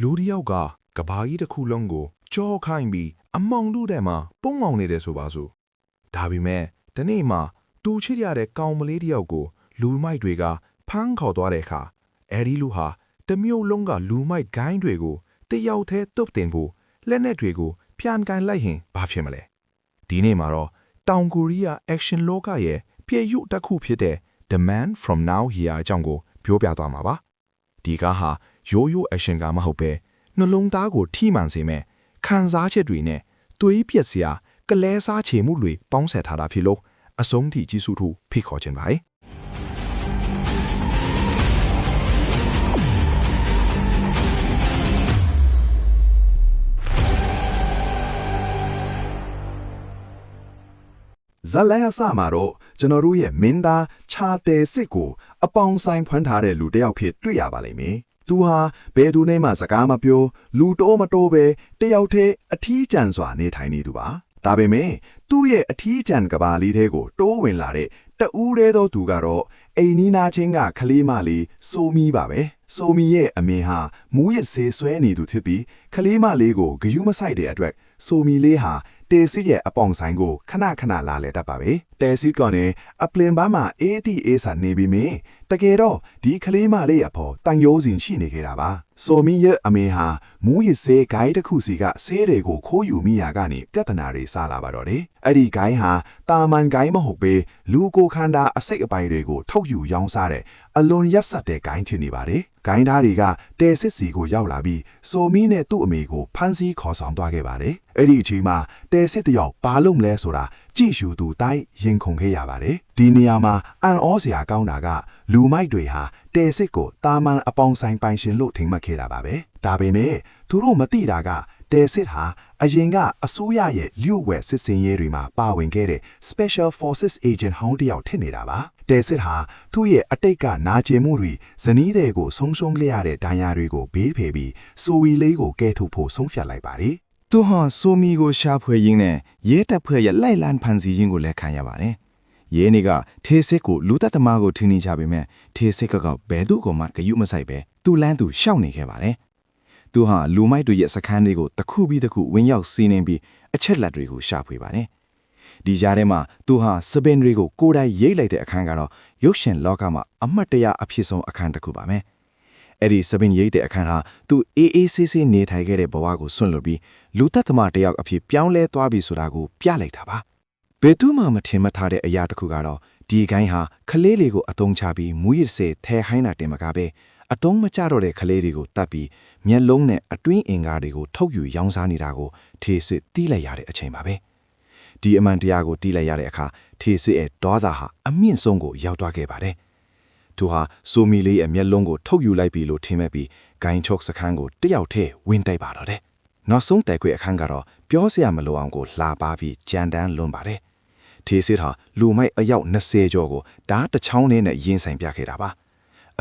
လူတယောက်ကကဘာကြီးတစ်ခုလုံးကိုကြောခိုင်းပြီးအမောင်တို့ထဲမှာပုံအောင်နေတယ်ဆိုပါစို့ဒါပေမဲ့ဒီနေ့မှတူချစ်ရတဲ့ကောင်မလေးတယောက်ကိုလူမိုက်တွေကဖမ်းခေါ်သွားတဲ့အခါအဲဒီလူဟာတမျိုးလုံးကလူမိုက်ဂိုင်းတွေကိုတယောက်တည်းတုတ်တင်ဖို့လက်နက်တွေကိုဖြန်ကန်လိုက်ရင်ဘာဖြစ်မလဲဒီနေ့မှာတော့တောင်ကိုရီးယား action လောကရဲ့ပြေရုတစ်ခုဖြစ်တဲ့ The Man from Now Here အကြောင်းကိုပြောပြသွားမှာပါဒီကားဟာရိုးရိုး action ကမဟုတ်ပဲနှလုံးသားကိုထိမှန်စေမဲ့ခံစားချက်တွေနဲ့တွေးပြက်စရာကလဲစားချေမှုတွေပေါင်းဆက်ထားတာဖြစ်လို့အဆုံးထိကြီးစုထုဖိတ်ခေါ်ခြင်းပါဇလန်အစမှာတော့ကျွန်တော်တို့ရဲ့မင်းသားချာတဲစစ်ကိုအပေါင်းဆိုင်ဖွမ်းထားတဲ့လူတစ်ယောက်ဖြစ်တွေ့ရပါလိမ့်မယ်။သူဟာဘယ်သူနဲ့မှစကားမပြောလူတိုးမတိုးပဲတယောက်တည်းအထီးကျန်စွာနေထိုင်နေသူပါ။ဒါပေမဲ့သူ့ရဲ့အထီးကျန်ကဘာလေးတဲ့ကိုတိုးဝင်လာတဲ့တဦးတည်းသောသူကတော့အိမ်နီးနားချင်းကခလေးမလေးဆိုမီပါပဲ။ဆိုမီရဲ့အမေဟာမူးယစ်ဆေးဆွဲနေသူဖြစ်ပြီးခလေးမလေးကိုဂယုမဆိုင်တဲ့အတွက်ဆိုမီလေးဟာတဲစစ်ရဲ့အပေါင်ဆိုင်ကိုခဏခဏလာလဲတတ်ပါပဲတဲစစ်ကလည်းအပလင်ပန်းမှာအေးတီအေးစာနေပြီးမြင်တကယ်တော့ဒီကလေးမလေးအဖော်တန်ရိုးစဉ်ရှိနေခဲ့တာပါဆိုမီရဲ့အမေဟာမူးယစ်ဆေးဂိုင်းတစ်ခုစီကဆေးတွေကိုခိုးယူမိရာကနေပြဿနာတွေစလာပါတော့တယ်အဲ့ဒီဂိုင်းဟာတာမန်ဂိုင်းမဟုတ်ပဲလူကိုခန္ဓာအစိတ်အပိုင်းတွေကိုထုတ်ယူရောင်းစားတဲ့အလွန်ရက်ဆက်တဲ့ဂိုင်းဖြစ်နေပါတယ်ဂိုင်းသားတွေကတဲစစ်စီကိုရောက်လာပြီးဆိုမီနဲ့သူ့အမေကိုဖမ်းဆီးခေါ်ဆောင်သွားခဲ့ပါတယ်အဲ့ဒီအချိန်မှာတဲစစ်တယောက်ဘာလို့မလဲဆိုတာကြည့်ရှုသူတိုင်းရင်ခုန်ခဲ့ရပါတယ်ဒီနေရာမှာအန်ဩစရာကောင်းတာကလူမိုက်တွေဟာတဲစစ်ကိုတာမန်အပေါင်းဆိုင်ပိုင်ရှင်လို့ထင်မှတ်ခဲ့တာပါပဲဒါပေမဲ့သူတို့မသိတာကတဲစစ်ဟာအရင်ကအစိုးရရဲ့လူဝက်စစ်စင်ရေးတွေမှာပါဝင်ခဲ့တဲ့ Special Forces Agent ဟောင်းတယောက်ထင်နေတာပါတဲစစ်ဟာသူ့ရဲ့အတိတ်ကနာကျင်မှုတွေဇနီးတွေကိုဆုံးရှုံးခဲ့ရတဲ့ဒဏ်ရာတွေကိုဘေးဖယ်ပြီးဆိုဝီလေးကိုကဲထုတ်ဖို့ဆုံးဖြတ်လိုက်ပါတယ်သူဟာဆိုမီကိုရှာဖွေရင်းနဲ့ရဲတပ်ဖွဲ့ရဲ့လိုက်လံဖန်ဆီးခြင်းကိုလည်းခံရပါတယ်ရဲနေကထေးစစ်ကိုလူသက်သမားကိုထင်းနေကြပေမဲ့ထေးစစ်ကဘဲသူ့ကိုမှဂယုမဆိုင်ပဲသူ့လန်းသူရှောက်နေခဲ့ပါတယ်သူဟာလူမိုက်တွေရဲ့စခန်းတွေကိုတစ်ခုပြီးတစ်ခုဝင်ရောက်စီးနှင်းပြီးအချက်လက်တွေကိုရှာဖွေပါတယ်ဒီကြားထဲမှာသူဟာစပင်တွေကိုကိုယ်တိုင်ရိတ်လိုက်တဲ့အခန်းကတော့ရုပ်ရှင်လောကမှာအမှတ်တရအဖြစ်ဆုံးအခန်းတစ်ခုပါမယ်အဲ့ဒီစပင်ရိတ်တဲ့အခန်းဟာသူအေးအေးဆေးဆေးနေထိုင်ခဲ့တဲ့ဘဝကိုဆွန့်လွတ်ပြီးလူသက်သမားတယောက်အဖြစ်ပြောင်းလဲသွားပြီဆိုတာကိုပြလိုက်တာပါဘယ်သူမှမထင်မှတ်ထားတဲ့အရာတစ်ခုကတော့ဒီဂိုင်းဟာခလေးလေးကိုအတုံးချပြီးမူရစ်စေထဲဟိုင်းတာတင်မကပဲအတုံးမကျတော့တဲ့ခလေးတွေကိုတတ်ပြီးမျက်လုံးနဲ့အတွင်းအင်္ဂါတွေကိုထုတ်ယူရောင်းစားနေတာကိုထေစစ်တီးလိုက်ရတဲ့အချိန်ပါပဲဒီအမှန်တရားကိုတီးလိုက်ရတဲ့အခါထေစစ်ရဲ့ဒေါသဟာအမြင့်ဆုံးကိုရောက်သွားခဲ့ပါတယ်သူဟာဆိုမီလေးရဲ့မျက်လုံးကိုထုတ်ယူလိုက်ပြီလို့ထင်မဲ့ပြီးဂိုင်းချုပ်စခန်းကိုတယောက်တည်းဝင်တိုက်ပါတော့တယ်နောက်ဆုံးတိုက်ခွေအခန်းကတော့ပြောစရာမလိုအောင်ကိုလှပါပြီးကြမ်းတမ်းလွန်ပါတယ်ထေစစ်ဟာလူမိုက်အယောက်20ကျော်ကိုဓာတ်တစ်ချောင်းနဲ့ရင်ဆိုင်ပြခဲ့တာပါ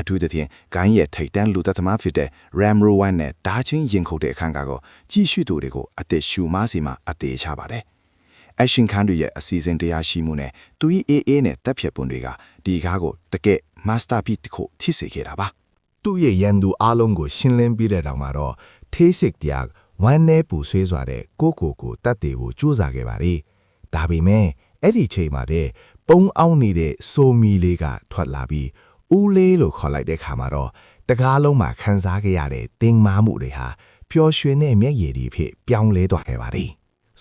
အထူးသဖြင့်ဂိုင်းရဲ့ထိတ်တန်းလူသက်သမားဖြစ်တဲ့ Ramro 1နဲ့ဓာတ်ချင်းရင်ခုတ်တဲ့အခန်းကတော့ကြည့်ရှုသူတွေကိုအသက်ရှူမစီမှာအသေးချပါတယ်အရှင်ခန်းတို့ရဲ့အစီအစဉ်တရားရှိမှုနဲ့သူ၏အေးအေးနဲ့တက်ဖြတ်ပွန်တွေကဒီကားကိုတကယ် masterpiece တစ်ခုထိစေခဲ့တာပါသူ့ရဲ့ရန်သူအားလုံးကိုရှင်းလင်းပြီးတဲ့တောင်မှာတော့ထေးစစ်တရားဝမ်းနဲ့ပူဆွေးစွာတဲ့ကိုတတ်တယ်ကိုကြိုးစားခဲ့ပါလေဒါပေမဲ့အဲ့ဒီချိန်မှာတဲ့ပုံအောင်နေတဲ့ဆိုမီလေးကထွက်လာပြီးဦးလေးလို့ခေါ်လိုက်တဲ့ခါမှာတော့တကားလုံးမှာခန်းစားခဲ့ရတဲ့တင်းမာမှုတွေဟာပျော်ရွှင်တဲ့မျက်ရည်တွေဖြစ်ပြောင်းလဲသွားခဲ့ပါလေ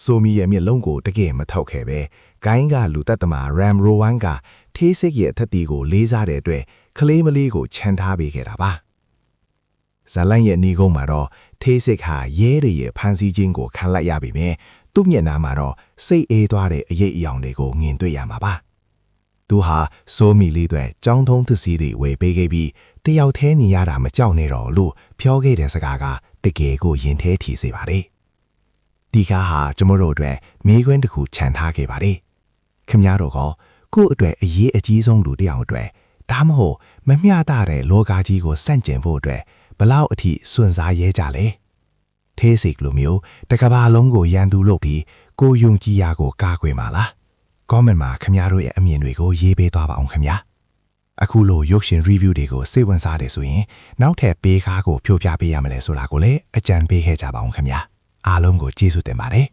ဆိုမီရဲ့မျက်လုံးကိုတကယ်မထောက်ခဲ့ပဲဂိုင်းကလူသက်သမား Ramro 1ကထေးစစ်ရဲ့အထက်တီကိုလေးစားတဲ့အတွက်ကလေးမလေးကိုခြံထားပေးခဲ့တာပါဇလန်ရဲ့နေကုန်းမှာတော့ထေးစစ်ဟာရဲတွေရဲ့ဖန်ဆီးခြင်းကိုခံလိုက်ရပြီမြဲသူ့မျက်နှာမှာတော့စိတ်အေးသွားတဲ့အရေးအယောင်တွေကိုမြင်တွေ့ရမှာပါသူဟာဆိုမီလေးတွေကြောင်းထုံးသစီတွေဝေပေးခဲ့ပြီးတယောက်တည်းနေရတာမကြောက်နဲ့တော့လို့ပြောခဲ့တဲ့စကားကတကယ်ကိုရင်ထဲထီစေပါတယ်ဒီကားဟာကျမတို့အတွက်မိခွန်းတစ်ခုခြံထားခဲ့ပါတယ်ခင်ဗျားတို့ကကိုယ့်အတွက်အရေးအကြီးဆုံးလူတစ်ယောက်အတွက်ဒါမှမဟုတ်မမျှတတဲ့လောကကြီးကိုစန့်ကျင်ဖို့အတွက်ဘလောက်အထိစွန့်စားရဲကြလဲထေးစိတ်လိုမျိုးတကဘာလုံးကိုရန်သူလုပ်ပြီးကိုယုံကြည်ရာကိုကာကွယ်မှာလားcomment မှာခင်ဗျားတို့ရဲ့အမြင်တွေကိုရေးပေးသွားပါအောင်ခင်ဗျာ အခုလိုရုပ်ရှင် review တွေကိုစိတ်ဝင်စားတယ်ဆိုရင်နောက်ထပ်ပေးကားကိုဖြိုးပြပေးရမလဲဆိုတာကိုလည်းအကြံပေးခဲ့ကြပါအောင်ခင်ဗျာအားလုံးကိုကျေးဇူးတင်ပါတယ်